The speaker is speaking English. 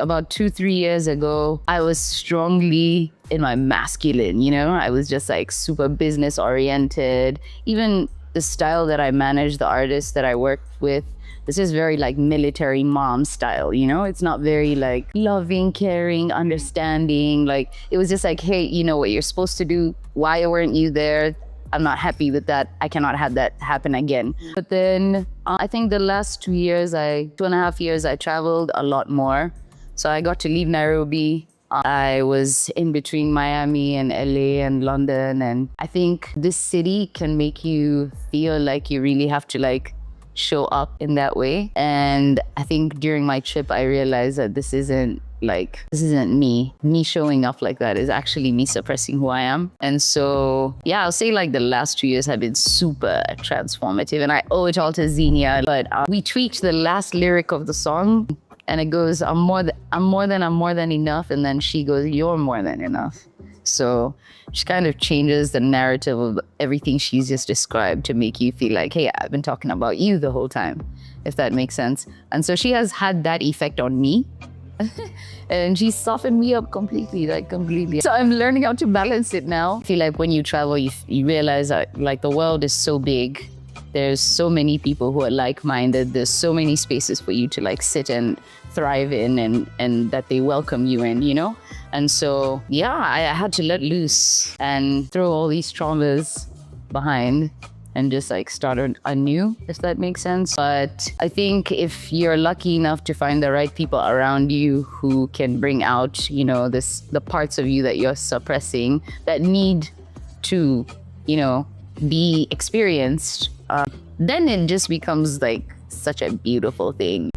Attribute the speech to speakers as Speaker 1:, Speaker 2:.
Speaker 1: About 2, 3 years ago, I was strongly in my masculine, I was just like super business oriented. Even the style that I manage, the artists that I work with, this is very like military mom style, It's not very like loving, caring, understanding. Like it was just like, hey, you know what you're supposed to do. Why weren't you there? I'm not happy with that. I cannot have that happen again. But then I think the last 2 years, 2.5 years, I traveled a lot more. So I got to leave Nairobi. I was in between Miami and LA and London. And I think this city can make you feel like you really have to like show up in that way. And I think during my trip, I realized that this isn't me. Me showing up like that is actually me suppressing who I am. And so, yeah, I'll say like the last 2 years have been super transformative, and I owe it all to Xenia. But we tweaked the last lyric of the song, and it goes, I'm more than enough. And then she goes, you're more than enough. So she kind of changes the narrative of everything she's just described to make you feel like, hey, I've been talking about you the whole time, if that makes sense. And so she has had that effect on me. And she softened me up completely. So I'm learning how to balance it now. I feel like when you travel, you realize that like the world is so big. There's so many people who are like-minded. There's so many spaces for you to like sit and thrive in, and that they welcome you in, And so, yeah, I had to let loose and throw all these traumas behind and just like start anew, if that makes sense. But I think if you're lucky enough to find the right people around you who can bring out, the parts of you that you're suppressing that need to, be experienced, then it just becomes like such a beautiful thing.